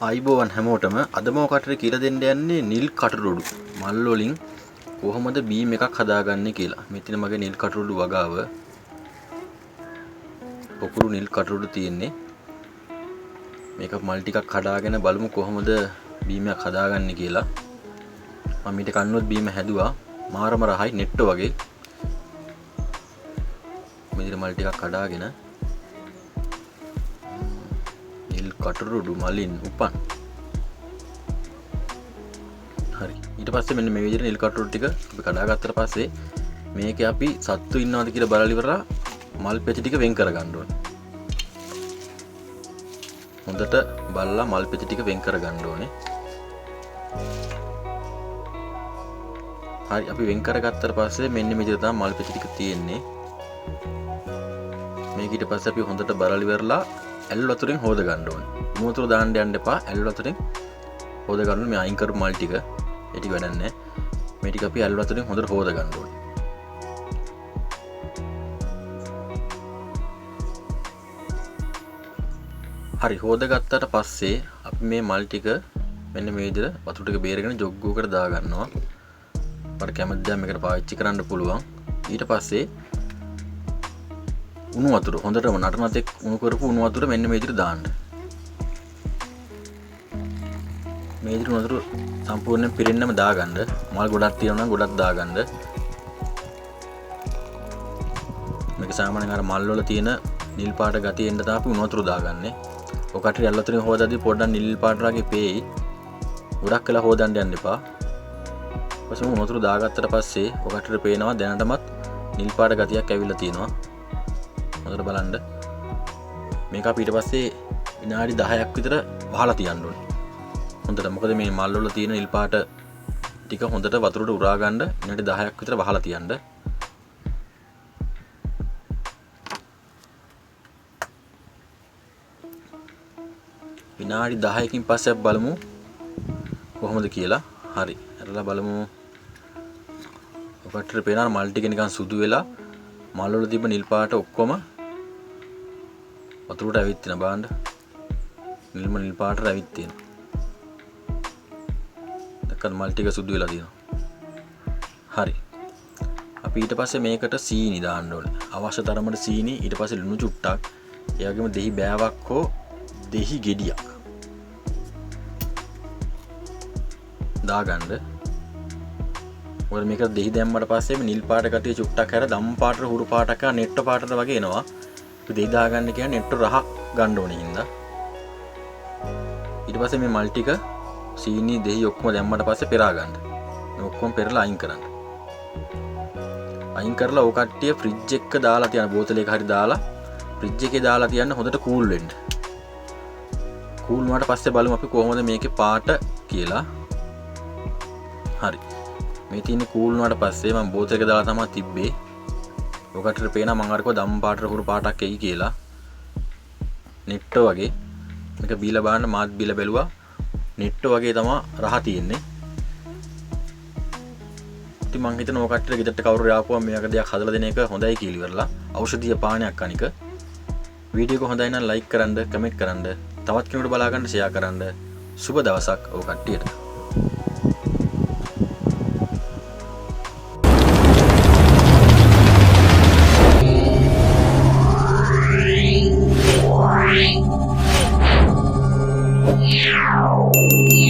ආයිබෝවන් හැමෝටම අද මම කටට කියලා දෙන්න යන්නේ නිල් කටුරුඩු මල් වලින් කොහොමද බීම් එකක් හදාගන්නේ කියලා. මෙතන මගේ නිල් කටුරුඩු වගාව පොකුරු නිල් කටුරුඩු තියෙන්නේ. මේක මල් ටිකක් කඩාගෙන බලමු කොහොමද බීමයක් හදාගන්නේ කියලා. මම ඊට කන්නොත් බීම හැදුවා. මාරම රහයි නෙට්ටෝ වගේ. මෙතන මල් ටිකක් කඩාගෙන කටුරුඩු මලින් උපන්. හරි. ඊට පස්සේ මෙන්න මේ විදිහට නිල් කටුරුඩු ටික අපි කඩාගත්තට පස්සේ මේකේ අපි සත්තු ඉන්නවද කියලා බලලා ඉවරලා මල් පෙති ටික වෙන් කරගන්න ඕනේ. හොඳට බලලා මල් පෙති ටික වෙන් කරගන්න ඕනේ. හරි අපි වෙන් කරගත්තට පස්සේ මෙන්න මේ විදිහට තමයි මල් පෙති ටික තියෙන්නේ. මේක ඊට පස්සේ අපි හොඳට බලලා ඉවරලා ඇල් වතුරෙන් හොද ගන්න ඕනේ. ලුණු වතුර දාන්න යන්න එපා. ඇල් වතුරෙන් හොද ගන්න මේ අයින් කරපු මල් ටික. ඒ ටික වැඩක් නැහැ. මේ ටික අපි ඇල් වතුරෙන් හොඳට හොද ගන්න ඕනේ. හරි හොද ගත්තට පස්සේ අපි මේ මල් ටික මෙන්න මේ විදිහට වතුර ටික බේරගෙන ජොග්ගුවකට දා ගන්නවා. අපිට කැමති දා මේකට පාවිච්චි කරන්න පුළුවන්. ඊට පස්සේ උණු වතුර හොඳටම නටනතෙක් උණු කරපු උණු වතුර මෙන්න මේ විදිහට දාන්න. මේ විදිහට උණු වතුර සම්පූර්ණයෙන් පිරෙන්නම දාගන්න. මල් ගොඩක් තියෙනවා නම් ගොඩක් දාගන්න. මේක සාමාන්‍යයෙන් අර මල් වල තියෙන නිල් පාට ගතිය එන්න තමයි අපි උණු වතුර දාගන්නේ. ඔකට යල් වතුරෙන් හොදද්දී පොඩ්ඩක් නිල් පාට රාගේ පේයි. ගොඩක් වෙලා හොදන්න යන්න එපා. ඊපස්සේ උණු වතුර දාගත්තට පස්සේ ඔකට පේනවා දැනටමත් නිල් පාට ගතියක් ඇවිල්ලා තියෙනවා. හොඳට බලන්න. මේක අපි ඊට පස්සේ විනාඩි 10ක් විතර වහලා තියන්න ඕනේ. හොඳට මොකද මේ මල් වල තියෙන නිල් පාට ටික හොඳට වතුරට උරා ගන්න විනාඩි 10ක් විතර වහලා තියන්න. විනාඩි 10කින් පස්සේ බලමු කොහොමද කියලා. හරි. අරලා බලමු. ඔකට පේනවා මල් ටික නිකන් සුදු වෙලා මල් වල තිබ්බ නිල් පාට ඔක්කොම වතුරට ඇවිත් තියෙන බලන්න. නිල් පාටට ඇවිත් තියෙනවා. දැක්කද මල් ටික සුදු වෙලා තියෙනවා. හරි. අපි ඊට පස්සේ මේකට සීනි දාන්න ඕනේ. අවශ්‍ය තරමට සීනි ඊට පස්සේ ලුණු චුට්ටක්. ඒ වගේම දෙහි බෑවක් හෝ දෙහි ගෙඩියක් දාගන්න. මොකද මේක දෙහි දැම්මට පස්සේ මේ නිල් පාට කටිය චුට්ටක් හැර දම් පාටට හුරු පාටක නෙට්ටෝ පාටට වගේ එනවා. අපි දෙහි දාගන්න කියන්නේ නෙට්ටෝ රහ ගන්න ඕනේ හින්දා. ඊට පස්සේ මේ මල් ටික සීනි දෙහි ඔක්කොම දැම්මට පස්සේ පෙරා ගන්න. මේ ඔක්කොම පෙරලා අයින් කරන්න. අයින් කරලා ඕක කට්ටිය ෆ්‍රිජ් එක දාලා තියන බෝතලයක හරි දාලා ෆ්‍රිජ් එකේ දාලා තියන්න හොඳට කූල් වෙන්න. කූල් වුණාට පස්සේ බලමු අපි කොහොමද මේකේ පාට කියලා. හරි. මේ තියෙන්නේ කූල් වුණාට පස්සේ මම බෝතලයක දාලා තමයි තිබ්බේ. ඔකට පේනවා මම අරකෝ දම් පාටට හුරු පාටක් එයි කියලා. නෙට්ටෝ වගේ. මේක බීලා බලන්න මාත් බීලා බැලුවා. නෙට්ටෝ වගේ තමයි රහ තියෙන්නේ. ඉතින් මං හිතනවා ඔකට ගෙදරට කවුරු ආපුවම මේක දෙයක් හදලා දෙන එක හොඳයි කියලා ඉවරලා. ඖෂධීය පානයක් අනික. වීඩියෝ එක හොඳයි නම් ලයික් කරන්න, කමෙන්ට් කරන්න, තවත් කෙනෙකුට බලා ගන්න ෂෙයා කරන්න. සුබ දවසක් ඔය කට්ටියට. Meow.